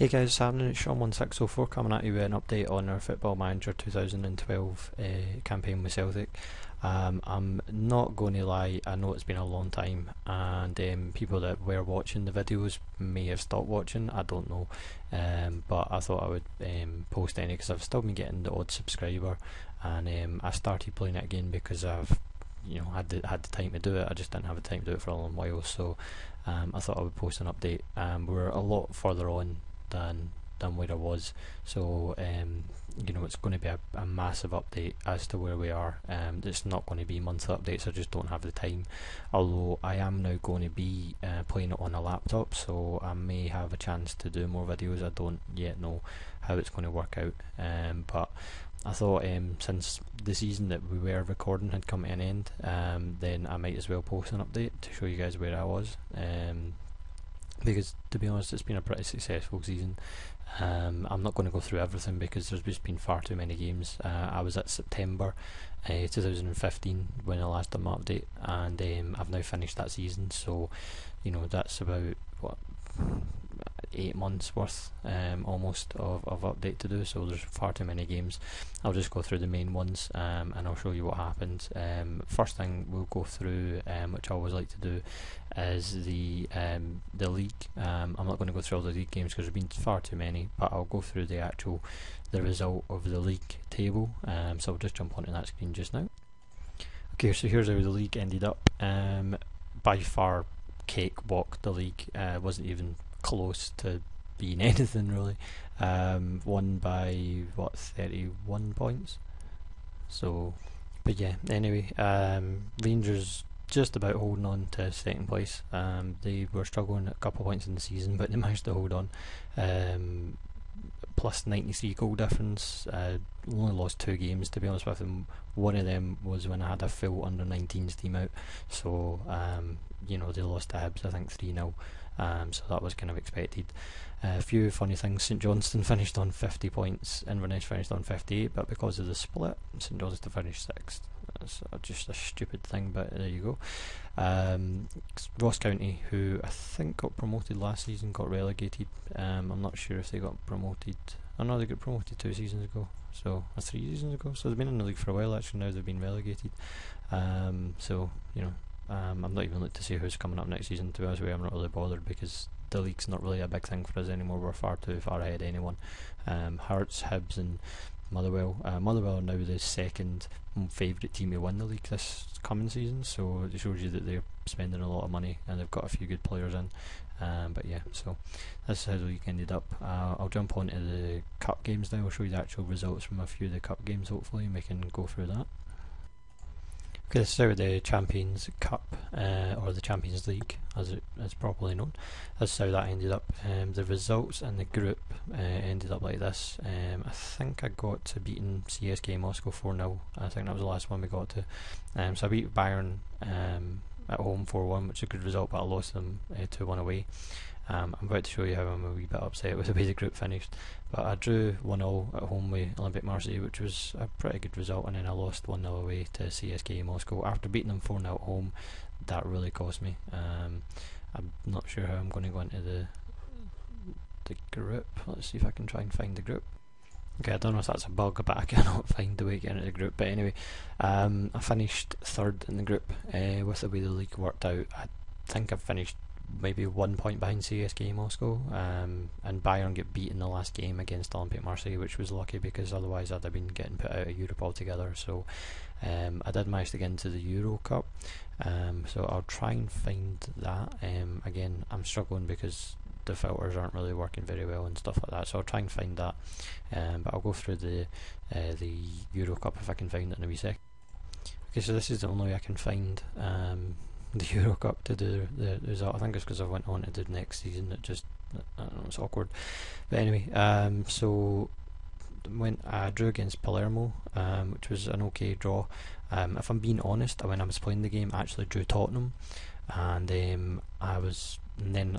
Hey guys, it's happening? It's Sean1604 coming at you with an update on our Football Manager 2012 campaign with Celtic. I'm not going to lie, I know it's been a long time, and people that were watching the videos may have stopped watching, I don't know, but I thought I would post any because I've still been getting the odd subscriber, and I started playing it again because I've had the time to do it. I just didn't have the time to do it for a long while, so I thought I would post an update. We're a lot further on than where I was, so it's going to be a massive update as to where we are. It's not going to be monthly updates, I just don't have the time, although I am now going to be playing it on a laptop, so I may have a chance to do more videos. I don't yet know how it's going to work out, but I thought since the season that we were recording had come to an end, then I might as well post an update to show you guys where I was, because to be honest it's been a pretty successful season. I'm not going to go through everything because there's just been far too many games. I was at September 2015 when I last done my update, and I've now finished that season, so that's about what, 8 months worth almost of update to do, so there's far too many games. I'll just go through the main ones, and I'll show you what happened. First thing we'll go through, which I always like to do, is the league. I'm not going to go through all the league games because there's been far too many, but I'll go through the result of the league table. So I'll just jump onto that screen just now. Okay, so here's how the league ended up. By far, cakewalk. The league wasn't even close to being anything really. Won by 31 points. So, but yeah, anyway, Rangers just about holding on to second place. They were struggling at a couple of points in the season, but they managed to hold on. Plus 93 goal difference. Only lost 2 games, to be honest with them. One of them was when I had a full under 19s team out, so they lost to Hibs, I think 3-0. So that was kind of expected. A few funny things: St Johnstone finished on 50 points, Inverness finished on 58, but because of the split, St Johnstone finished 6th. That's just a stupid thing, but there you go. Ross County, who I think got promoted last season, got relegated. I'm not sure if they got promoted. I know they got promoted 2 seasons ago, so 3 seasons ago. So they've been in the league for a while. Actually, now they've been relegated. I'm not even looking to see who's coming up next season. To be honest with you, I'm not really bothered because the league's not really a big thing for us anymore. We're far too far ahead of anyone. Hearts, Hibs and Motherwell. Motherwell are now the second favourite team to win the league this coming season, so it shows you that they're spending a lot of money and they've got a few good players in. But yeah, so that's how the league ended up. I'll jump on to the cup games now. I'll show you the actual results from a few of the cup games hopefully, and we can go through that. Okay, this is how the Champions Cup, or the Champions League as it is properly known. This is how that ended up. The results in the group ended up like this. I think I got to beating CSK Moscow 4-0. I think that was the last one we got to. So I beat Bayern at home 4-1, which is a good result, but I lost them 2-1 away. I'm about to show you how I'm a wee bit upset with the way the group finished, but I drew 1-0 at home with Olympic Marseille, which was a pretty good result, and then I lost 1-0 away to CSK Moscow. After beating them 4-0 at home, that really cost me. I'm not sure how I'm going to go into the group. Let's see if I can try and find the group. Okay, I don't know if that's a bug, but I cannot find the way to get into the group. But anyway, I finished 3rd in the group with the way the league worked out. I think I finished maybe 1 point behind CSK Moscow, and Bayern get beat in the last game against Olympic Marseille, which was lucky because otherwise I'd have been getting put out of Europe altogether. So I did manage to get into the Euro Cup, so I'll try and find that. Again, I'm struggling because the filters aren't really working very well and stuff like that, so I'll try and find that, but I'll go through the Euro Cup if I can find it in a wee sec. Okay, so this is the only way I can find the Euro Cup to do the result. I think it's because I went on to do next season. I don't know, it's awkward. But anyway, so I drew against Palermo, which was an okay draw. If I'm being honest, when I was playing the game, I actually drew Tottenham, and then I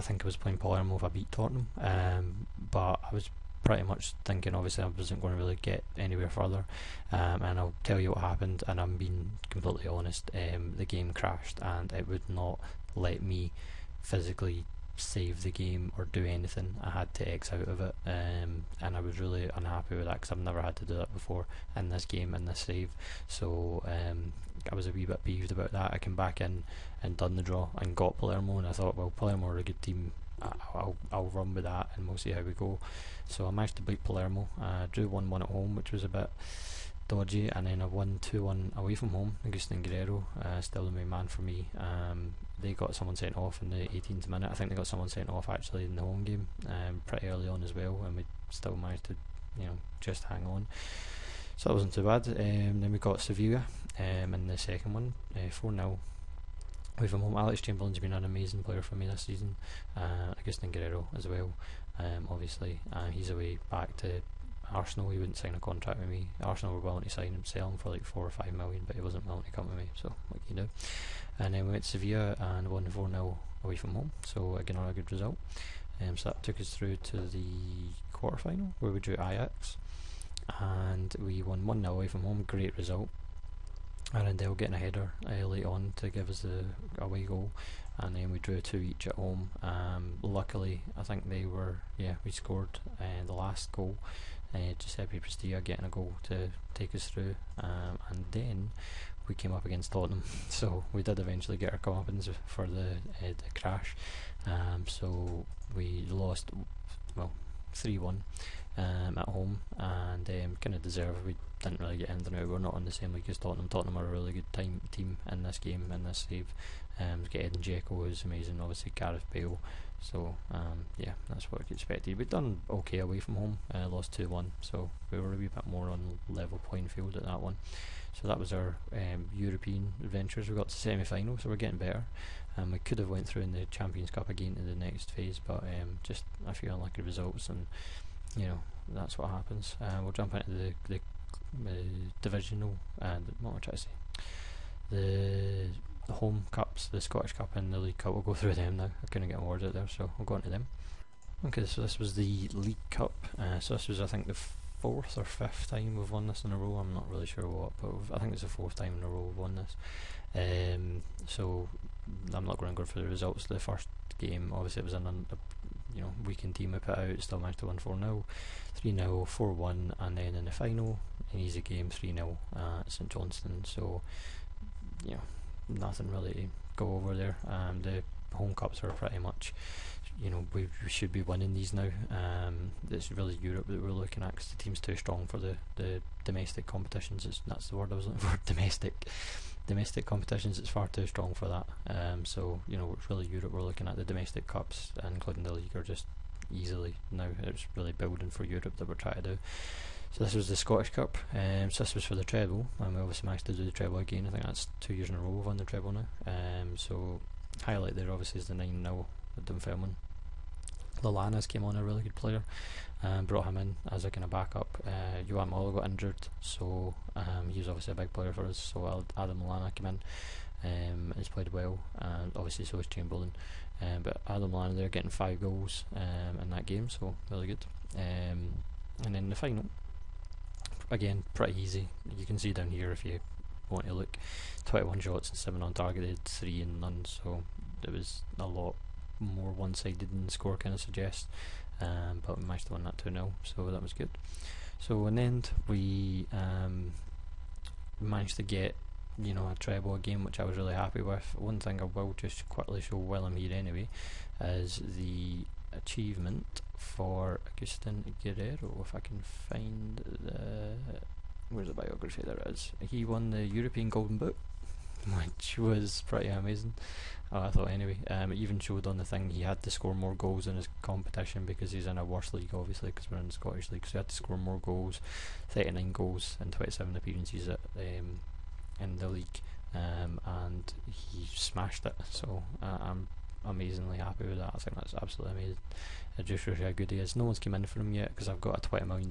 think I was playing Palermo if I beat Tottenham. But I was pretty much thinking obviously I wasn't going to really get anywhere further, and I'll tell you what happened, and I'm being completely honest. The game crashed and it would not let me physically save the game or do anything. I had to X out of it, and I was really unhappy with that because I've never had to do that before in this game, in this save. So I was a wee bit peeved about that. I came back in and done the draw and got Palermo, and I thought, well, Palermo are a good team. I'll run with that and we'll see how we go. So I managed to beat Palermo. Drew 1-1 at home, which was a bit dodgy, and then I won 2-1 away from home. Agustin Guerrero, still the main man for me. They got someone sent off in the 18th minute. I think they got someone sent off actually in the home game, pretty early on as well, and we still managed to, just hang on. So that wasn't too bad. Then we got Sevilla in the second one, 4-0 away from home. Alex Chamberlain's been an amazing player for me this season. Agustin Guerrero as well. Obviously, he's away back to Arsenal. He wouldn't sign a contract with me. Arsenal were willing to sign him, sell him for like 4 or 5 million, but he wasn't willing to come with me, so what can you do? And then we went to Sevilla and won 4-0 away from home, so again another good result. So that took us through to the quarter final where we drew Ajax and we won 1-0 away from home. Great result. Arundel getting a header late on to give us the away goal, and then we drew 2 each at home. Luckily, I think we scored the last goal. Giuseppe Prestia getting a goal to take us through, and then we came up against Tottenham, so we did eventually get our comeuppance for the crash. So we lost 3-1 at home, and kind of deserved. We didn't really get anything out. We're not on the same league as Tottenham. Tottenham are a really good team in this game, in this save. Get Edin Dzeko, who's amazing, obviously Gareth Bale. So that's what I expected. We'd done okay away from home, lost 2-1, so we were a wee bit more on level playing field at that one. So that was our European adventures. We got to semi-final, so we're getting better. We could have went through in the Champions Cup again to the next phase, but just a few unlucky results, and that's what happens. We'll jump into the divisional, and what am I trying to say? The home cups, the Scottish Cup and the League Cup. We'll go through them now. I couldn't get a word out there, so we'll go into them. Okay, so this was the League Cup. So this was, I think, the 4th or 5th time we've won this in a row. I'm not really sure what, but I think it's the 4th time in a row we've won this. So I'm not going to go through the results. The first game, obviously, it was a weakened team we put out. Still managed to win 4-0, 3-0, 4-1, and then in the final, an easy game, 3-0 at St Johnstone. So nothing really to go over there. The home cups are pretty much, we should be winning these now. It's really Europe that we're looking at, because the team's too strong for the domestic competitions. That's the word I was looking for. Domestic competitions, it's far too strong for that. So it's really Europe we're looking at. The domestic cups, including the league, are just easily now. It's really building for Europe that we're trying to do. So this was the Scottish Cup. So this was for the treble, and we obviously managed to do the treble again. I think that's 2 years in a row we've won the treble now. So highlight there obviously is the 9-0 at Dunfermline. Lallana's came on, a really good player, brought him in as a kind of backup. Johan Muller got injured, so he was obviously a big player for us, so Adam Lallana came in and he's played well, and obviously so is Chamberlain. But Adam Lallana there getting 5 goals in that game, so really good. And then the final, again, pretty easy. You can see down here if you want to look, 21 shots and 7 on target, they had 3 and none, so it was a lot more one-sided than the score kind of suggests, but we managed to win that 2-0, so that was good. So in the end, we managed to get a treble again, which I was really happy with. One thing I will just quickly show while I'm here anyway is the achievement for Agustin Guerrero. If I can find where's the biography? There it is. He won the European Golden Boot, which was pretty amazing. I thought anyway. It even showed on the thing he had to score more goals in his competition, because he's in a worse league obviously, because we're in the Scottish League, so he had to score more goals, 39 goals and 27 appearances in the league, and he smashed it, so I'm amazingly happy with that. I think that's absolutely amazing. It just shows you how good he is. No one's come in for him yet, because I've got a £20 million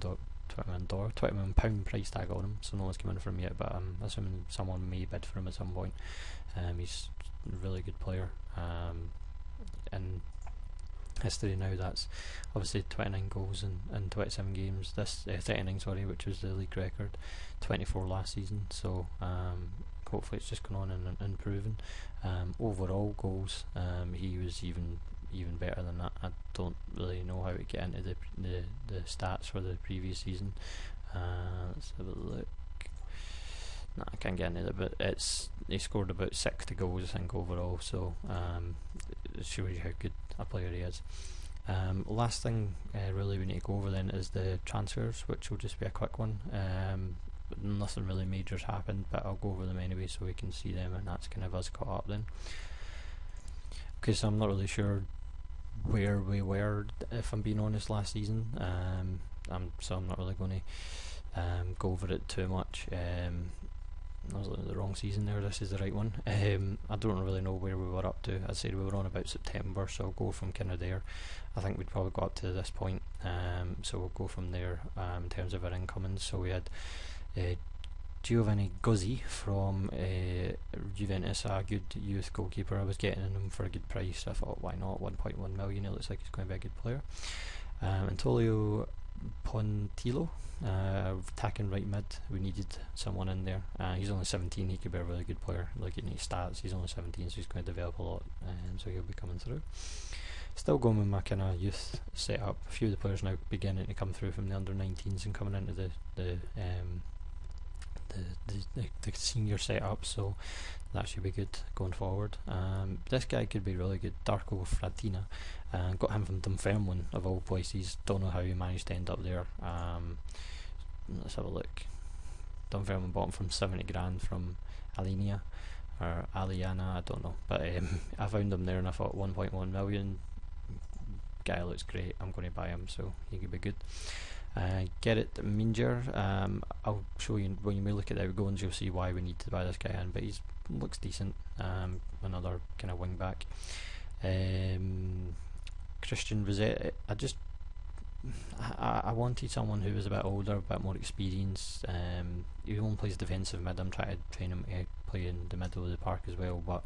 price tag on him, so no one's come in for him yet, but I'm assuming someone may bid for him at some point. He's a really good player. In history now, that's obviously 29 goals in 27 games, 39 sorry, which was the league record, 24 last season, so hopefully it's just going on and improving. Overall goals, he was even even better than that. I don't really know how to get into the stats for the previous season. Let's have a look. No, I can't get into it, but he scored about 60 goals, I think, overall, so it shows you how good a player he is. Last thing really we need to go over then is the transfers, which will just be a quick one. Nothing really major's happened, but I'll go over them anyway so we can see them, and that's kind of us caught up then. Okay, so I'm not really sure where we were, if I'm being honest, last season. So I'm not really going to go over it too much. I was looking at the wrong season there, this is the right one. I don't really know where we were up to. I said we were on about September, so I'll go from kind of there. I think we'd probably got up to this point, so we'll go from there in terms of our incomings. So we had Giovanni Guzzi from Juventus, a good youth goalkeeper. I was getting him for a good price. I thought, why not? 1.1 million, it looks like he's going to be a good player. Antonio Pontillo, attacking right mid. We needed someone in there. He's only 17, he could be a really good player. Looking at his stats, he's only 17, so he's going to develop a lot, so he'll be coming through. Still going with my kind of youth setup. A few of the players now beginning to come through from the under-19s and coming into the senior setup, so that should be good going forward. This guy could be really good, Darko Fratina. Got him from Dunfermline of all places. Don't know how he managed to end up there. Let's have a look. Dunfermline bought him from 70 grand from Alinia or Aliana, I don't know, but I found him there and I thought 1.1 million, guy looks great, I'm going to buy him, so he could be good. Gerrit Minger, I'll show you when we look at the outgoings, you'll see why we need to buy this guy in, but he looks decent. Another kind of wing back. Christian Rosette, I wanted someone who was a bit older, a bit more experienced. He only plays defensive mid. I'm trying to train him to play in the middle of the park as well, but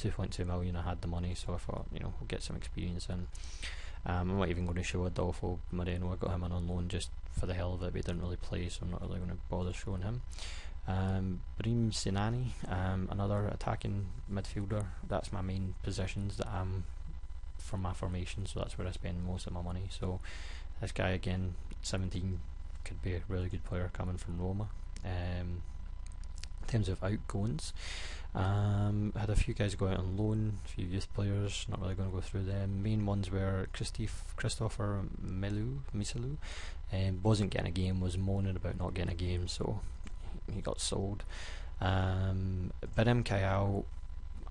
2.2 million, I had the money, so I thought, we'll get some experience in. I'm not even going to show Adolfo Moreno. I got him in on loan just for the hell of it, but he didn't really play, so I'm not really going to bother showing him. Brahim Sinani, another attacking midfielder. That's my main positions that I'm for my formation, so that's where I spend most of my money. So this guy again, 17, could be a really good player coming from Roma. In terms of outgoings, had a few guys go out on loan, a few youth players, not really going to go through them. Main ones were Christopher Misalu, wasn't getting a game, was moaning about not getting a game, so he got sold. Birim Kayal,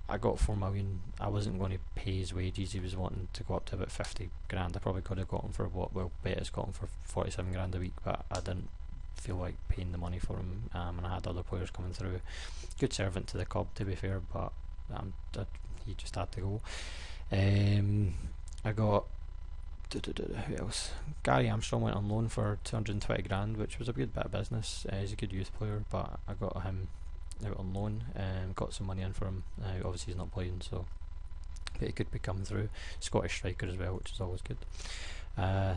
I got 4 million. I wasn't going to pay his wages. He was wanting to go up to about 50 grand. I probably could have got him for Betis got him for 47 grand a week, but I didn't feel like paying the money for him, and I had other players coming through. Good servant to the club, to be fair, but he just had to go. I got who else? Gary Armstrong went on loan for 220 grand, which was a good bit of business. He's a good youth player, but I got him out on loan and got some money in for him. Obviously he's not playing, so but he could be coming through. Scottish striker as well, which is always good.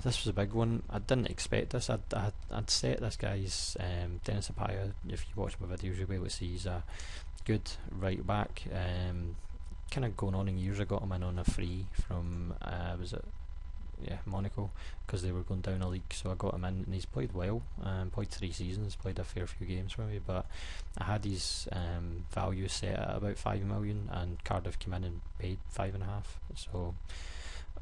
This was a big one. I didn't expect this. I'd set this guy's Dennis Apaya. If you watch my videos, you'll be able to see he's a good right back. Kind of going on in years, I got him in on a free from Monaco, because they were going down a league, so I got him in and he's played well. Played 3 seasons, played a fair few games for me, but I had his value set at about 5 million and Cardiff came in and paid 5.5, so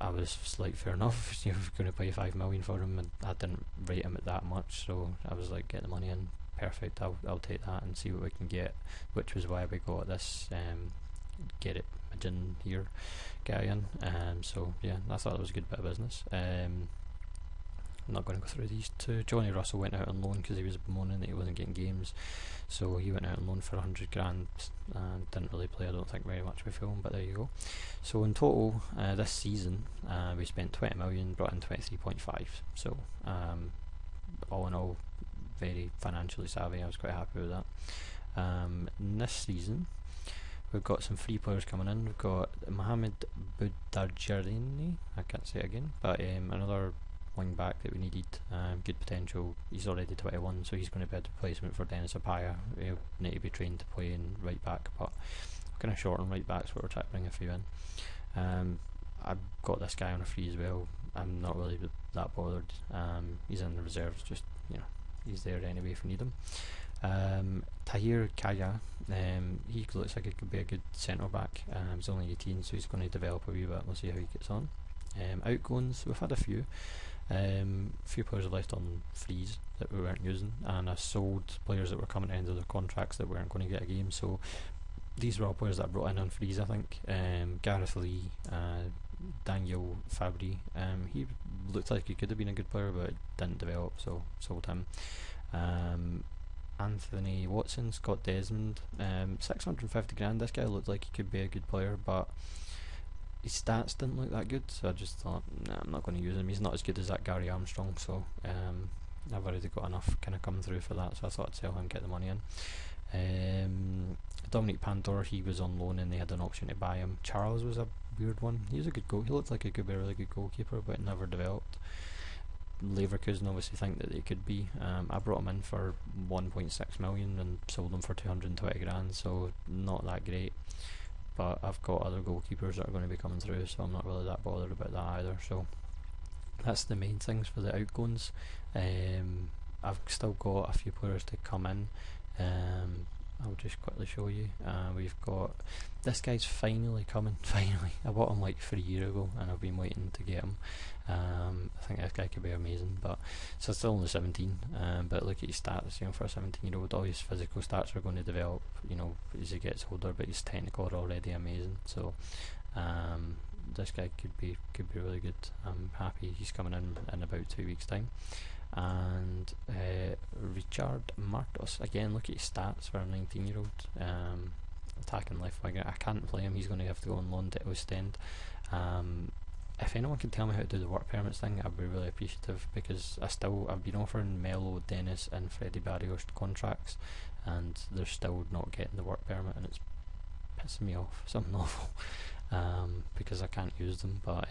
I was like, fair enough, you're going to pay 5 million for him, and I didn't rate him at that much, so I was like, get the money in, perfect, I'll take that and see what we can get, which was why we got this Gerrit Minger here guy in. So yeah, I thought it was a good bit of business. I'm not going to go through these two. Johnny Russell went out on loan because he was moaning that he wasn't getting games, so he went out on loan for 100 grand and didn't really play, I don't think, very much with him, but there you go. So in total, this season we spent 20 million, brought in 23.5, so all in all, very financially savvy. I was quite happy with that. This season we've got some free players coming in. We've got Mohamed Boudarjarini, I can't say it again, but another wing back that we needed. Good potential. He's already 21, so he's going to be a replacement for Dennis Apaya. He'll need to be trained to play in right back, but kind of short on right backs, but we're trying to bring a few in. I've got this guy on a free as well. I'm not really that bothered. He's in the reserves, just, he's there anyway if you need him. Tahir Kaya, he looks like he could be a good centre back. He's only 18, so he's going to develop a wee bit. We'll see how he gets on. Outgoings, we've had a few. Few players have left on frees that we weren't using, and I sold players that were coming to the end of their contracts that weren't going to get a game. So these were all players that I brought in on frees, I think. Gareth Lee, Daniel Fabry, he looked like he could have been a good player but didn't develop, so sold him. Anthony Watson, Scott Desmond, 650 grand. This guy looked like he could be a good player, but his stats didn't look that good, so I just thought, nah, I'm not going to use him. He's not as good as that Gary Armstrong, so I've already got enough kind of come through for that, so I thought I'd sell him and get the money in. Dominic Pandor, he was on loan and they had an option to buy him. Charles was a weird one. He was a good goal. He looked like he could be a really good goalkeeper, but it never developed. Leverkusen obviously think that they could be. I brought him in for 1.6 million and sold him for 220 grand, so not that great. But I've got other goalkeepers that are going to be coming through, so I'm not really that bothered about that either. So that's the main things for the outgoings. I've still got a few players to come in. I'll just quickly show you. We've got this guy's finally coming. Finally, I bought him like 3 years ago, and I've been waiting to get him. I think this guy could be amazing. But so still only 17. But look at his stats. For a 17-year-old, all his physical stats are going to develop. As he gets older, but his technical are already amazing. So this guy could be really good. I'm happy he's coming in about 2 weeks' time. And Richard Martos, again, look at his stats for a 19-year-old, attacking left winger. I can't play him, he's going to have to go on loan to Ostend. If anyone can tell me how to do the work permits thing, I'd be really appreciative, because I've been offering Melo, Dennis and Freddie Barrios contracts, and they're still not getting the work permit, and it's pissing me off something awful. Because I can't use them, but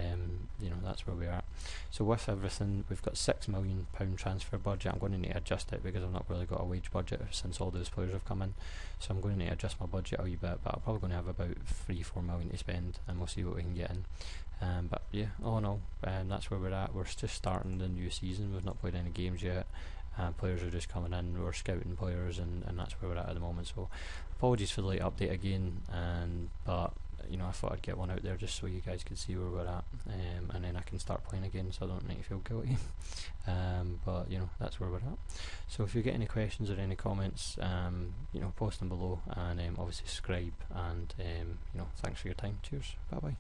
that's where we're at. So with everything, we've got £6 million transfer budget. I'm going to need to adjust it because I've not really got a wage budget since all those players have come in, so I'm going to need to adjust my budget a wee bit, but I'm probably going to have about 3-4 million to spend, and we'll see what we can get in. But yeah, all in all, that's where we're at. We're just starting the new season. We've not played any games yet. Players are just coming in, we're scouting players, and that's where we're at the moment. So apologies for the late update again, but I thought I'd get one out there just so you guys could see where we're at, and then I can start playing again, so I don't need to feel guilty. But that's where we're at. So if you get any questions or any comments, post them below, and obviously subscribe, and thanks for your time. Cheers, bye bye.